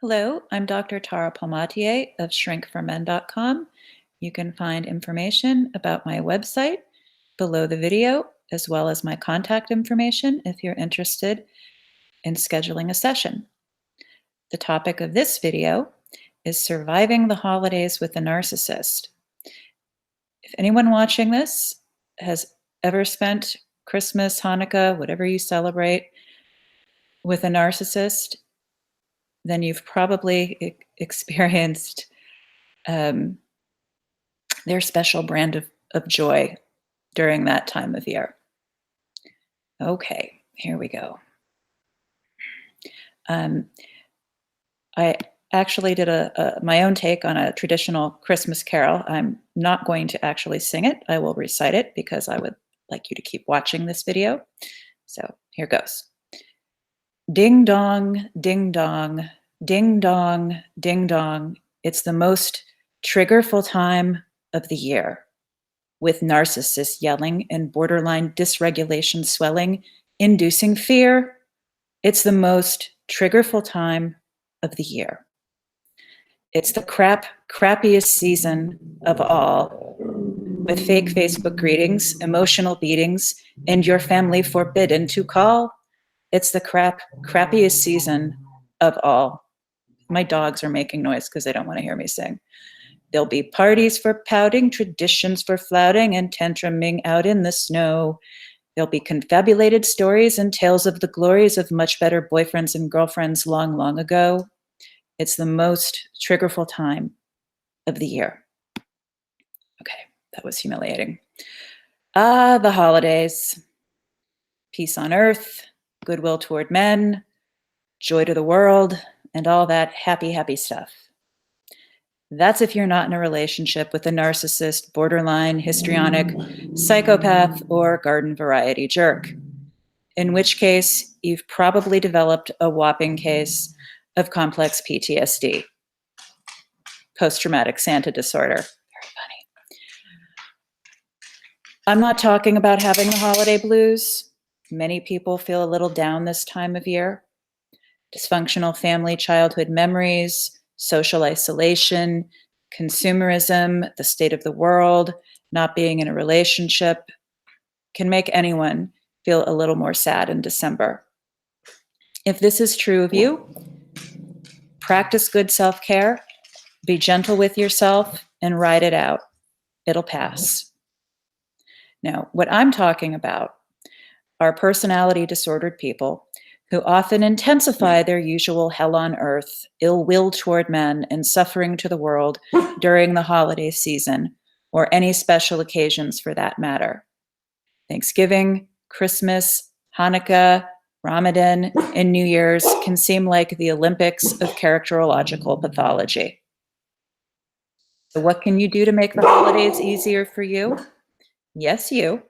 Hello, I'm Dr. Tara Palmatier of shrinkformen.com. You can find information about my website below the video, as well as my contact information if you're interested in scheduling a session. The topic of this video is surviving the holidays with a narcissist. If anyone watching this has ever spent Christmas, Hanukkah, whatever you celebrate, with a narcissist, then you've probably experienced their special brand of joy during that time of year. Okay, here we go. I actually did my own take on a traditional Christmas carol. I'm not going to actually sing it. I will recite it because I would like you to keep watching this video. So here goes. Ding dong, ding dong, ding dong, ding dong. It's the most triggerful time of the year, with narcissists yelling and borderline dysregulation swelling, inducing fear. It's the most triggerful time of the year. It's the crappiest season of all, with fake Facebook greetings, emotional beatings, and your family forbidden to call. It's the crappiest season of all. My dogs are making noise because they don't want to hear me sing. There'll be parties for pouting, traditions for flouting, and tantruming out in the snow. There'll be confabulated stories and tales of the glories of much better boyfriends and girlfriends long, long ago. It's the most triggerful time of the year. Okay, that was humiliating. The holidays. Peace on earth, goodwill toward men, joy to the world, and all that happy, happy stuff. That's if you're not in a relationship with a narcissist, borderline, histrionic, psychopath, or garden variety jerk, in which case you've probably developed a whopping case of complex PTSD, post-traumatic Santa disorder. Very funny. I'm not talking about having the holiday blues. Many people feel a little down this time of year. Dysfunctional family childhood memories, social isolation, consumerism, the state of the world, not being in a relationship can make anyone feel a little more sad in December. If this is true of you, practice good self-care, be gentle with yourself, and ride it out. It'll pass. Now, what I'm talking about are personality disordered people who often intensify their usual hell on earth, ill will toward men, and suffering to the world during the holiday season, or any special occasions for that matter. Thanksgiving, Christmas, Hanukkah, Ramadan, and New Year's can seem like the Olympics of characterological pathology. So what can you do to make the holidays easier for you? Yes, you.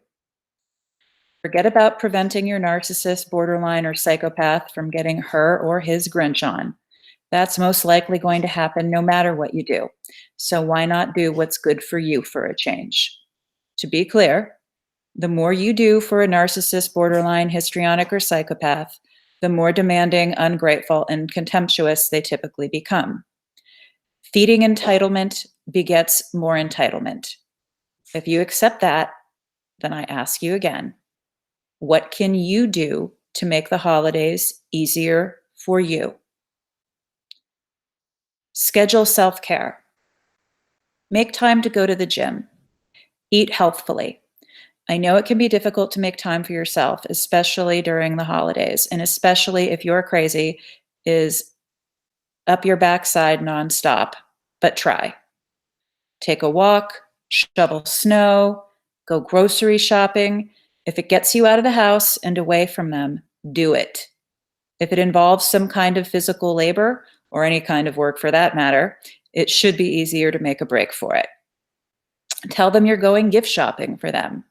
Forget about preventing your narcissist, borderline, or psychopath from getting her or his Grinch on. That's most likely going to happen no matter what you do. So why not do what's good for you for a change? To be clear, the more you do for a narcissist, borderline, histrionic, or psychopath, the more demanding, ungrateful, and contemptuous they typically become. Feeding entitlement begets more entitlement. If you accept that, then I ask you again, what can you do to make the holidays easier for you? Schedule self-care. Make time to go to the gym. Eat healthfully. I know it can be difficult to make time for yourself, especially during the holidays, and especially if your crazy is up your backside nonstop, but try. Take a walk, shovel snow, go grocery shopping. If it gets you out of the house and away from them, do it. If it involves some kind of physical labor, or any kind of work for that matter, it should be easier to make a break for it. Tell them you're going gift shopping for them.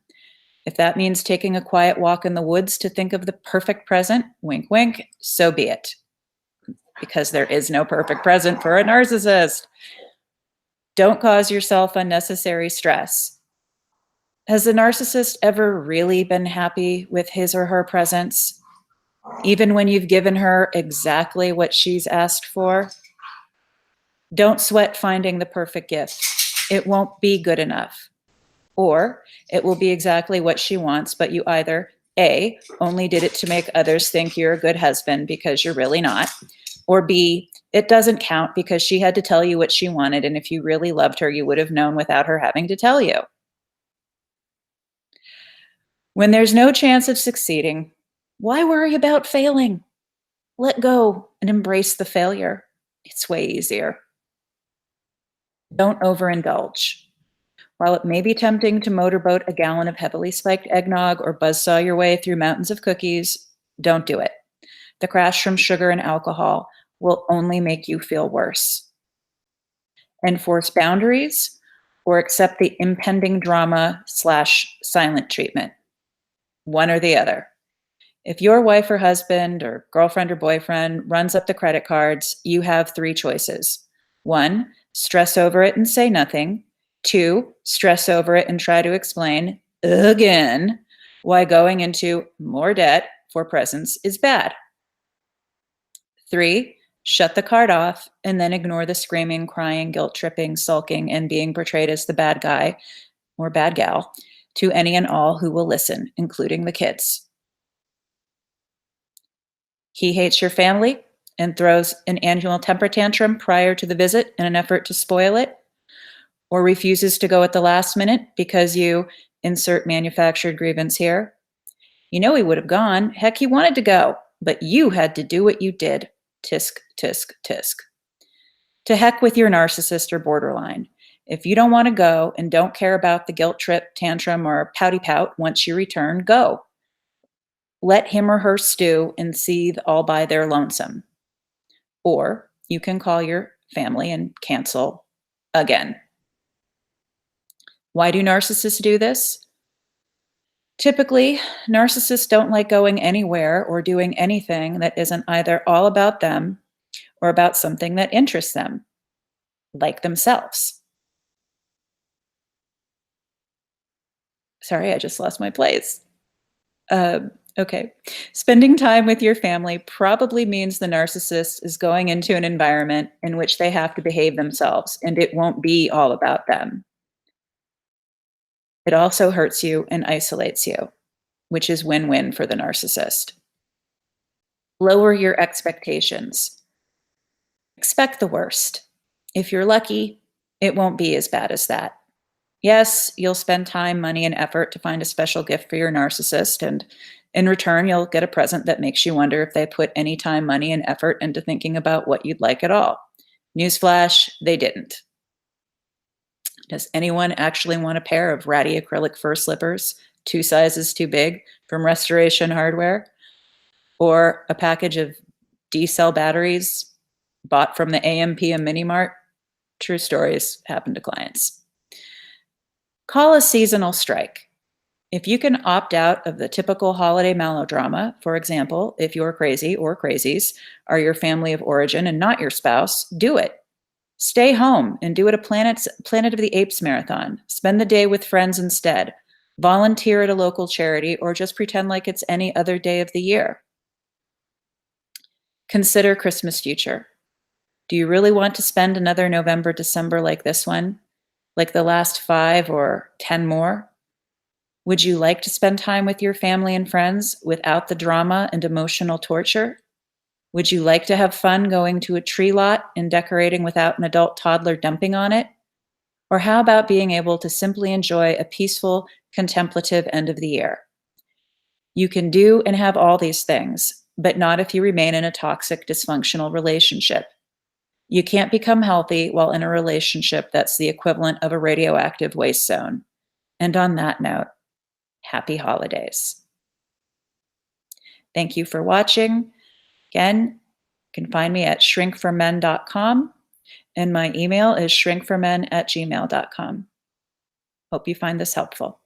If that means taking a quiet walk in the woods to think of the perfect present, wink, wink, so be it. Because there is no perfect present for a narcissist. Don't cause yourself unnecessary stress. Has the narcissist ever really been happy with his or her presence, even when you've given her exactly what she's asked for? Don't sweat finding the perfect gift. It won't be good enough. Or it will be exactly what she wants, but you either A, only did it to make others think you're a good husband because you're really not, or B, it doesn't count because she had to tell you what she wanted, and if you really loved her, you would have known without her having to tell you. When there's no chance of succeeding, why worry about failing? Let go and embrace the failure. It's way easier. Don't overindulge. While it may be tempting to motorboat a gallon of heavily spiked eggnog or buzzsaw your way through mountains of cookies, don't do it. The crash from sugar and alcohol will only make you feel worse. Enforce boundaries or accept the impending drama / silent treatment. One or the other. If your wife or husband or girlfriend or boyfriend runs up the credit cards, you have 3 choices. 1, stress over it and say nothing. 2, stress over it and try to explain, again, why going into more debt for presents is bad. 3, shut the card off and then ignore the screaming, crying, guilt-tripping, sulking, and being portrayed as the bad guy or bad gal to any and all who will listen, including the kids. He hates your family and throws an annual temper tantrum prior to the visit in an effort to spoil it, or refuses to go at the last minute because you insert manufactured grievance here. You know he would have gone. Heck, he wanted to go, but you had to do what you did. Tisk, tisk, tisk. To heck with your narcissist or borderline. If you don't want to go and don't care about the guilt trip, tantrum, or pouty pout once you return, go. Let him or her stew and seethe all by their lonesome. Or you can call your family and cancel again. Why do narcissists do this? Typically, narcissists don't like going anywhere or doing anything that isn't either all about them or about something that interests them, like themselves. Sorry, I just lost my place. Okay. Spending time with your family probably means the narcissist is going into an environment in which they have to behave themselves, and it won't be all about them. It also hurts you and isolates you, which is win-win for the narcissist. Lower your expectations. Expect the worst. If you're lucky, it won't be as bad as that. Yes, you'll spend time, money, and effort to find a special gift for your narcissist, and in return, you'll get a present that makes you wonder if they put any time, money, and effort into thinking about what you'd like at all. Newsflash, they didn't. Does anyone actually want a pair of ratty acrylic fur slippers, 2 sizes too big, from Restoration Hardware? Or a package of D-cell batteries bought from the AMPM Mini Mart? True stories happen to clients. Call a seasonal strike. If you can opt out of the typical holiday melodrama, for example, if you're crazy or crazies are your family of origin and not your spouse, do it. Stay home and do it a Planet of the Apes marathon. Spend the day with friends instead. Volunteer at a local charity or just pretend like it's any other day of the year. Consider Christmas future. Do you really want to spend another November, December like this one? Like the last 5 or 10 more? Would you like to spend time with your family and friends without the drama and emotional torture? Would you like to have fun going to a tree lot and decorating without an adult toddler dumping on it? Or how about being able to simply enjoy a peaceful, contemplative end of the year? You can do and have all these things, but not if you remain in a toxic, dysfunctional relationship. You can't become healthy while in a relationship that's the equivalent of a radioactive waste zone. And on that note, happy holidays. Thank you for watching. Again, you can find me at shrinkformen.com, and my email is shrinkformen@gmail.com. Hope you find this helpful.